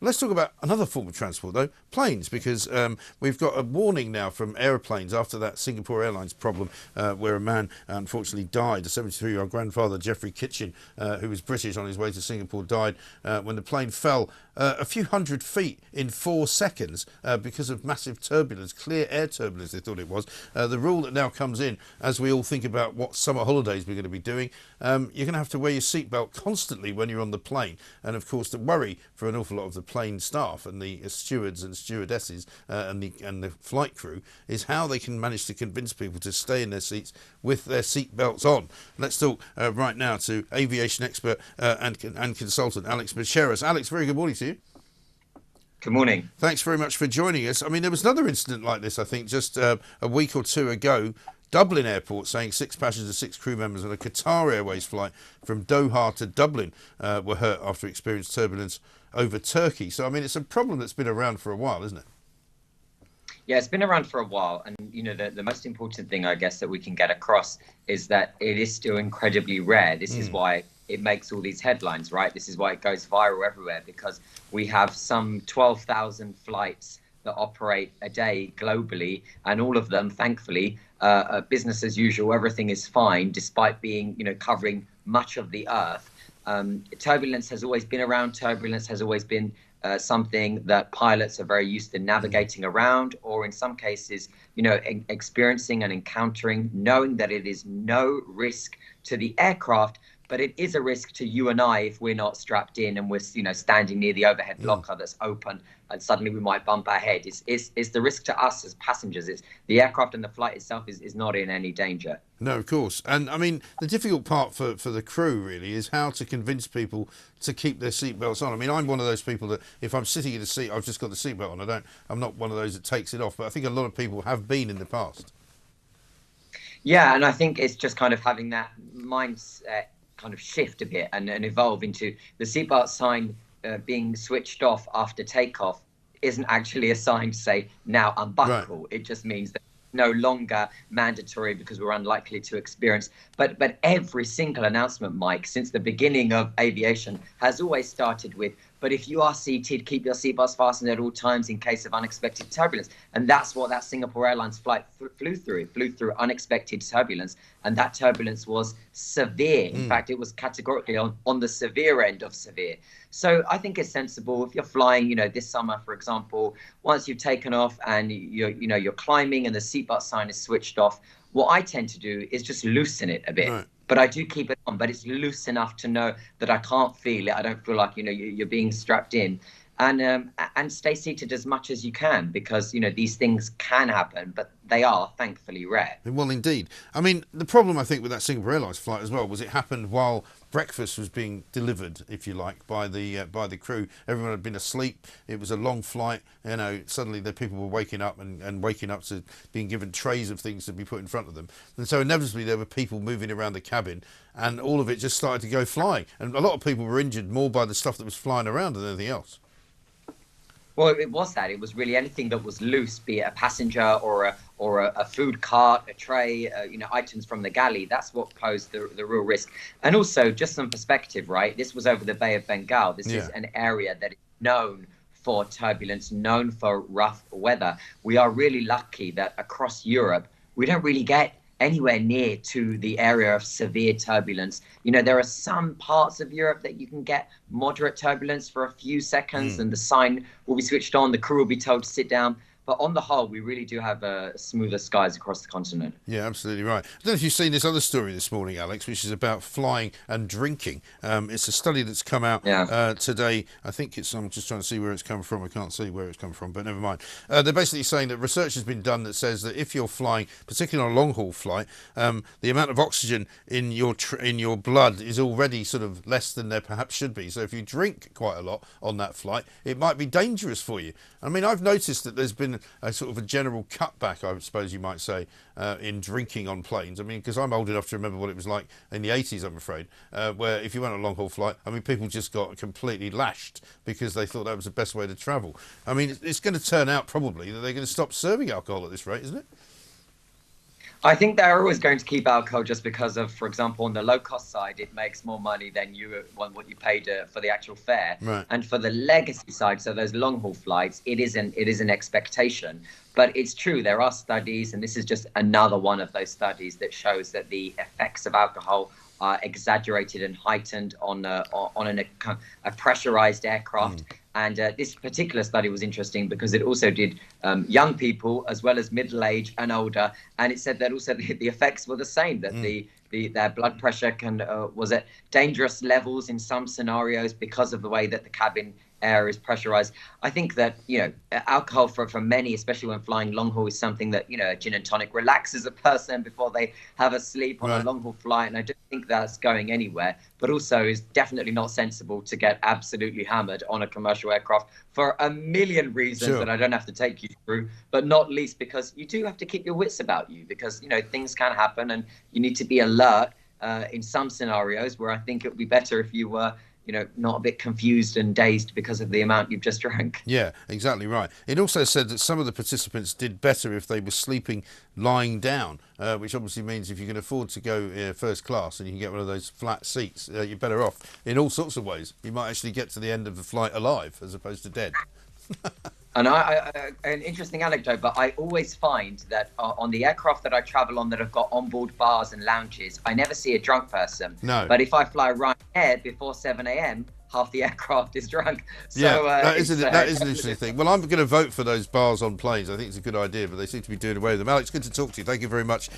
Let's talk about another form of transport, though, planes, because we've got a warning now from aeroplanes after that Singapore Airlines problem where a man unfortunately died. A 73-year-old grandfather, Jeffrey Kitchen, who was British on his way to Singapore, died when the plane fell a few hundred feet in 4 seconds because of massive turbulence, clear air turbulence, they thought it was. The rule that now comes in, as we all think about what summer holidays we're going to be doing, you're going to have to wear your seatbelt constantly when you're on the plane. And of course, the worry for an awful lot of the plane staff and the stewards and stewardesses and the flight crew is how they can manage to convince people to stay in their seats with their seatbelts on. Let's talk right now to aviation expert and consultant Alex Macheras. Alex, very good morning to you. Good morning. Thanks very much for joining us. I mean, there was another incident like this, I think, just a week or two ago. Dublin Airport saying 6 passengers, 6 crew members on a Qatar Airways flight from Doha to Dublin were hurt after experienced turbulence over Turkey. So, I mean, it's a problem that's been around for a while, isn't it? Yeah, it's been around for a while. And, you know, the most important thing, I guess, that we can get across is that it is still incredibly rare. This is why it makes all these headlines, right? This is why it goes viral everywhere, because we have some 12,000 flights that operate a day globally, and all of them, thankfully, business as usual. Everything is fine, despite being, you know, covering much of the earth. Turbulence has always been around. Turbulence has always been something that pilots are very used to navigating around, or in some cases, you know, experiencing and encountering, knowing that it is no risk to the aircraft, but it is a risk to you and I if we're not strapped in and we're, you know, standing near the overhead locker that's open and suddenly we might bump our head. It's the risk to us as passengers. It's the aircraft and the flight itself is not in any danger. No, of course. And I mean, the difficult part for the crew really is how to convince people to keep their seatbelts on. I mean, I'm one of those people that if I'm sitting in a seat, I've just got the seatbelt on. I'm not one of those that takes it off. But I think a lot of people have been in the past. Yeah, and I think it's just kind of having that mindset kind of shift a bit and evolve into the seatbelt sign being switched off after takeoff isn't actually a sign to say now unbuckle. Right. It just means that no longer mandatory because we're unlikely to experience. But every single announcement, Mike, since the beginning of aviation has always started with, but if you are seated, keep your seatbelts fastened at all times in case of unexpected turbulence. And that's what that Singapore Airlines flight flew through. It flew through unexpected turbulence, and that turbulence was severe. In fact, it was categorically on the severe end of severe. So I think it's sensible if you're flying, you know, this summer, for example, once you've taken off and you're climbing and the seatbelt sign is switched off, what I tend to do is just loosen it a bit. Right. But I do keep it on, but it's loose enough to know that I can't feel it. I don't feel like, you know, you're being strapped in. And stay seated as much as you can, because, you know, these things can happen, but they are thankfully rare. Well, indeed. I mean, the problem, I think, with that Singapore Airlines flight as well was it happened while breakfast was being delivered, if you like, by the crew. Everyone had been asleep. It was a long flight. You know, suddenly the people were waking up and waking up to being given trays of things to be put in front of them. And so inevitably there were people moving around the cabin, and all of it just started to go flying. And a lot of people were injured more by the stuff that was flying around than anything else. Well, it was that. It was really anything that was loose, be it a passenger or a food cart, a tray, you know, items from the galley. That's what posed the real risk. And also, just some perspective, right? This was over the Bay of Bengal. This is an area that is known for turbulence, known for rough weather. We are really lucky that across Europe, we don't really get anywhere near to the area of severe turbulence. You know, there are some parts of Europe that you can get moderate turbulence for a few seconds and the sign will be switched on, the crew will be told to sit down. But on the whole, we really do have smoother skies across the continent. Yeah, absolutely right. I don't know if you've seen this other story this morning, Alex, which is about flying and drinking. It's a study that's come out today. I think I'm just trying to see where it's come from. I can't see where it's come from, but never mind. They're basically saying that research has been done that says that if you're flying, particularly on a long-haul flight, the amount of oxygen in your blood is already sort of less than there perhaps should be. So if you drink quite a lot on that flight, it might be dangerous for you. I mean, I've noticed that there's been a sort of a general cutback, I suppose you might say, in drinking on planes. I mean, because I'm old enough to remember what it was like in the 80s, I'm afraid, where if you went on a long-haul flight, I mean, people just got completely lashed because they thought that was the best way to travel. I mean, it's going to turn out probably that they're going to stop serving alcohol at this rate, isn't it? I think they're always going to keep alcohol just because of, for example, on the low cost side, it makes more money than what you paid for the actual fare. Right. And for the legacy side, so those long haul flights, it is an expectation. But it's true, there are studies, and this is just another one of those studies that shows that the effects of alcohol are exaggerated and heightened on a pressurized aircraft. And this particular study was interesting because it also did young people as well as middle age and older, and it said that also the effects were the same. That their blood pressure was at dangerous levels in some scenarios because of the way that the cabin air is pressurized. I think that alcohol for many, especially when flying long haul, is something that a gin and tonic relaxes a person before they have a sleep on a long haul flight, and I don't think that's going anywhere. But also, is definitely not sensible to get absolutely hammered on a commercial aircraft for a million reasons that I don't have to take you through, but not least because you do have to keep your wits about you, because things can happen and you need to be alert in some scenarios where I think it would be better if you were not a bit confused and dazed because of the amount you've just drank. Yeah, exactly right. It also said that some of the participants did better if they were sleeping lying down, which obviously means if you can afford to go first class and you can get one of those flat seats, you're better off in all sorts of ways. You might actually get to the end of the flight alive as opposed to dead. And an interesting anecdote, but I always find that on the aircraft that I travel on that have got onboard bars and lounges, I never see a drunk person. No. But if I fly Ryanair before 7 a.m., half the aircraft is drunk. So, yeah, that is an interesting thing. Well, I'm going to vote for those bars on planes. I think it's a good idea, but they seem to be doing away with them. Alex, good to talk to you. Thank you very much